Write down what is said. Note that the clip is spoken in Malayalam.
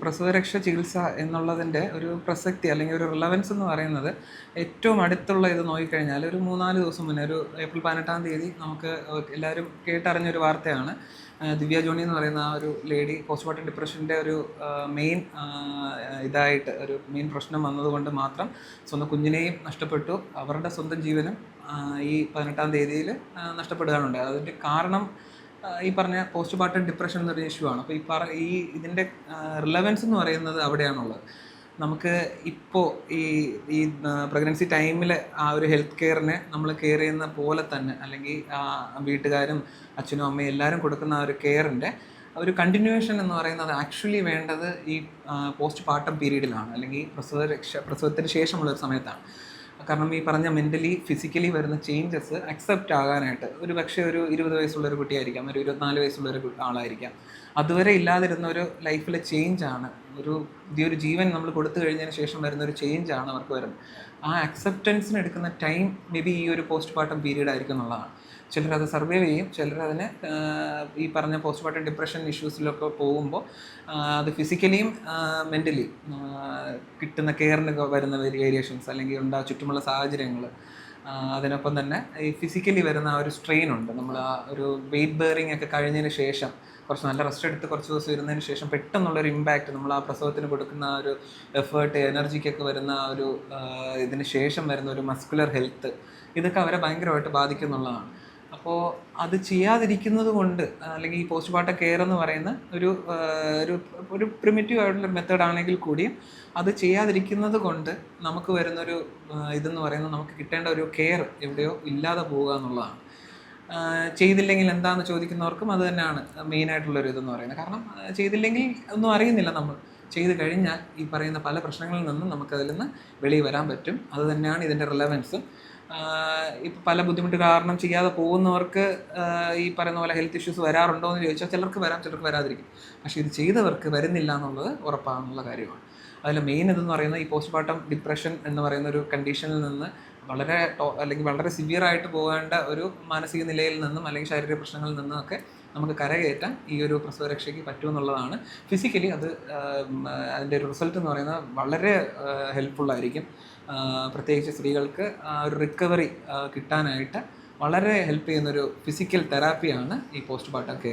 പ്രസവരക്ഷ ചികിത്സ എന്നുള്ളതിൻ്റെ ഒരു പ്രസക്തി അല്ലെങ്കിൽ ഒരു റിലവൻസ് എന്ന് പറയുന്നത് ഏറ്റവും അടുത്തുള്ള ഇത് നോക്കിക്കഴിഞ്ഞാൽ ഒരു 3-4 ദിവസം മുന്നേ ഒരു ഏപ്രിൽ 18-ാം തീയതി നമുക്ക് എല്ലാവരും കേട്ടറിഞ്ഞൊരു വാർത്തയാണ്. ദിവ്യ ജോണി എന്ന് പറയുന്ന ആ ഒരു ലേഡി പോസ്റ്റ്മോർട്ടം ഡിപ്രഷൻ്റെ ഒരു മെയിൻ ഇതായിട്ട് ഒരു മെയിൻ പ്രശ്നം വന്നതുകൊണ്ട് മാത്രം സ്വന്തം കുഞ്ഞിനെയും നഷ്ടപ്പെട്ടു, അവരുടെ സ്വന്തം ജീവനും ഈ 18-ാം തീയതിയിൽ നഷ്ടപ്പെടുകയാണുണ്ട്. അതിൻ്റെ കാരണം ഈ പറഞ്ഞ പോസ്റ്റ്മോർട്ടം ഡിപ്രഷൻ എന്നൊരു ഇഷ്യൂ ആണ്. അപ്പോൾ ഇതിൻ്റെ റിലവൻസ് എന്ന് പറയുന്നത് അവിടെയാണുള്ളത്. നമുക്ക് ഇപ്പോൾ ഈ പ്രഗ്നൻസി ടൈമിൽ ആ ഒരു ഹെൽത്ത് കെയറിനെ നമ്മൾ കെയർ ചെയ്യുന്ന പോലെ തന്നെ, അല്ലെങ്കിൽ വീട്ടുകാരും അച്ഛനും അമ്മയും എല്ലാവരും കൊടുക്കുന്ന ആ ഒരു കെയറിൻ്റെ ഒരു കണ്ടിന്യൂവേഷൻ എന്ന് പറയുന്നത് ആക്ച്വലി വേണ്ടത് ഈ പോസ്റ്റ് പാർട്ടം പീരീഡിലാണ്, അല്ലെങ്കിൽ പ്രസവത്തിന് ശേഷമുള്ള ഒരു സമയത്താണ്. കാരണം ഈ പറഞ്ഞ മെൻ്റലി ഫിസിക്കലി വരുന്ന ചേഞ്ചസ് അക്സെപ്റ്റ് ആകാനായിട്ട് ഒരു പക്ഷേ ഒരു 20 വയസ്സുള്ളൊരു കുട്ടിയായിരിക്കാം, ഒരു 24 വയസ്സുള്ളൊരു ആളായിരിക്കാം. അതുവരെ ഇല്ലാതിരുന്ന ഒരു ലൈഫിലെ ചേഞ്ചാണ്, പുതിയൊരു ജീവൻ നമ്മൾ കൊടുത്തു കഴിഞ്ഞതിന് ശേഷം വരുന്ന ഒരു ചേഞ്ചാണ് അവർക്ക് വരുന്നത്. ആ അക്സെപ്റ്റൻസിന് എടുക്കുന്ന ടൈം മേ ബി ഈ ഒരു പോസ്റ്റ് പാർട്ടം പീരീഡ് ആയിരിക്കും എന്നുള്ളതാണ്. ചിലരത് സർവൈവ് ചെയ്യും, ചിലരതിനെ ഈ പറഞ്ഞ പോസ്റ്റ് പാർട്ടം ഡിപ്രഷൻ ഇഷ്യൂസിലൊക്കെ പോകുമ്പോൾ അത് ഫിസിക്കലിയും മെൻ്റലി കിട്ടുന്ന കെയറിന് വരുന്ന വേരിയേഷൻസ്, അല്ലെങ്കിൽ ചുറ്റുമുള്ള സാഹചര്യങ്ങൾ, അതിനൊപ്പം തന്നെ ഈ ഫിസിക്കലി വരുന്ന ആ ഒരു സ്ട്രെയിൻ ഉണ്ട്. നമ്മൾ ആ ഒരു വെയിറ്റ് ബെയറിംഗ് ഒക്കെ കഴിഞ്ഞതിന് ശേഷം കുറച്ച് നല്ല റെസ്റ്റ് എടുത്ത് കുറച്ച് ദിവസം ഇരുന്നതിന് ശേഷം പെട്ടെന്നുള്ളൊരു ഇമ്പാക്റ്റ് നമ്മൾ ആ പ്രസവത്തിന് കൊടുക്കുന്ന ആ ഒരു എഫേർട്ട്, എനർജിക്കൊക്കെ വരുന്ന ആ ഒരു ഇതിന് ശേഷം വരുന്ന ഒരു മസ്കുലർ ഹെൽത്ത്, ഇതൊക്കെ അവരെ ഭയങ്കരമായിട്ട് ബാധിക്കുന്നുള്ളതാണ്. അപ്പോൾ അത് ചെയ്യാതിരിക്കുന്നത് കൊണ്ട്, അല്ലെങ്കിൽ ഈ പോസ്റ്റ് പാർട്ടം കെയർ എന്ന് പറയുന്ന ഒരു പ്രിമിറ്റീവ് ആയിട്ടുള്ള മെത്തേഡ് ആണെങ്കിൽ കൂടിയും അത് ചെയ്യാതിരിക്കുന്നത് കൊണ്ട് നമുക്ക് വരുന്നൊരു ഇതെന്ന് പറയുന്നത് നമുക്ക് കിട്ടേണ്ട ഒരു കെയർ എവിടെയോ ഇല്ലാതെ പോവുക എന്നുള്ളതാണ്. ചെയ്തില്ലെങ്കിൽ എന്താണെന്ന് ചോദിക്കുന്നവർക്കും അത് തന്നെയാണ് മെയിനായിട്ടുള്ളൊരു ഇതെന്ന് പറയുന്നത്. കാരണം ചെയ്തില്ലെങ്കിൽ ഒന്നും അറിയുന്നില്ല, നമ്മൾ ചെയ്ത് കഴിഞ്ഞാൽ ഈ പറയുന്ന പല പ്രശ്നങ്ങളിൽ നിന്നും നമുക്കതിൽ നിന്ന് വെളിയിൽ വരാൻ പറ്റും. അത് തന്നെയാണ് ഇതിൻ്റെ റിലവൻസും. ഇപ്പോൾ പല ബുദ്ധിമുട്ട് കാരണം ചെയ്യാതെ പോകുന്നവർക്ക് ഈ പറയുന്ന പോലെ ഹെൽത്ത് ഇഷ്യൂസ് വരാറുണ്ടോ എന്ന് ചോദിച്ചാൽ ചിലർക്ക് വരാം, ചിലർക്ക് വരാതിരിക്കും. പക്ഷേ ഇത് ചെയ്തവർക്ക് വരുന്നില്ല എന്നുള്ളത് ഉറപ്പാണെന്നുള്ള കാര്യമാണ്. അതിൽ മെയിൻ ഇതെന്ന് പറയുന്നത് ഈ പോസ്റ്റ് പാർട്ടം ഡിപ്രഷൻ എന്ന് പറയുന്ന ഒരു കണ്ടീഷനിൽ നിന്ന് അല്ലെങ്കിൽ വളരെ സിവിയറായിട്ട് പോകേണ്ട ഒരു മാനസിക നിലയിൽ നിന്നും അല്ലെങ്കിൽ ശാരീരിക പ്രശ്നങ്ങളിൽ നിന്നൊക്കെ നമുക്ക് കരകയറ്റാൻ ഈ ഒരു പ്രസവരക്ഷയ്ക്ക് പറ്റുമെന്നുള്ളതാണ്. ഫിസിക്കലി അതിൻ്റെ ഒരു റിസൾട്ട് എന്ന് പറയുന്നത് വളരെ ഹെൽപ്ഫുള്ളായിരിക്കും. പ്രത്യേകിച്ച് സ്ത്രീകൾക്ക് ഒരു റിക്കവറി കിട്ടാനായിട്ട് വളരെ ഹെൽപ്പ് ചെയ്യുന്നൊരു ഫിസിക്കൽ തെറാപ്പിയാണ് ഈ പോസ്റ്റ് പാർട്ടം കെയർ.